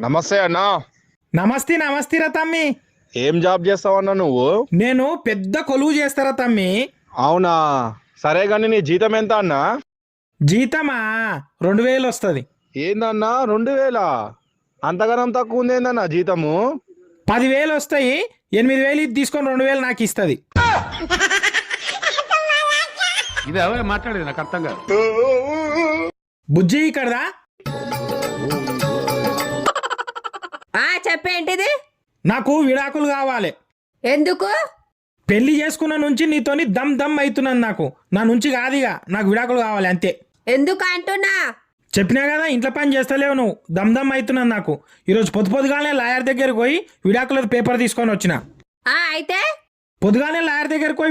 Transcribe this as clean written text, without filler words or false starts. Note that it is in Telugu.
నమస్తే అన్నా. నమస్తే నమస్తే రా తమ్మి. ఏం జాబ్ చేస్తావన్నా నువ్వు? నేను పెద్ద కొలువు చేస్తారా తమ్మి. అవునా, సరే గాని నీ జీతం ఎంత అన్నా? జీతమా 2000 వస్తుంది. ఏందన్నా 2000? అంతగానం తక్కువ ఉంది ఏందన్నా జీతము? 10,000 వస్తాయి. 8,000 ఇది తీసుకొని 2,000 నాకు ఇస్తుంది. ఇది ఎవరు మాట్లాడేది నాకు అర్థం కాదు. బుజ్జి ఇక్కడదా? చెప్పేంటిది? నాకు విడాకులు కావాలి. ఎందుకు? పెళ్లి చేసుకున్న నుంచి నీతోని దమ్ దమ్ అవుతున్నాను. నాకు నా నుంచి కాదుగా, నాకు విడాకులు కావాలి అంతే. ఎందుకు అంటున్నా? చెప్పినా కదా, ఇంట్లో పని చేస్తలేవు నువ్వు. దమ్ దమ్ అవుతున్నాను నాకు. ఈరోజు పొద్దుగానే లాయర్ దగ్గరకు పోయి విడాకుల పేపర్ తీసుకొని వచ్చిన. అయితే పొద్దుగానే లాయర్ దగ్గరకు పోయి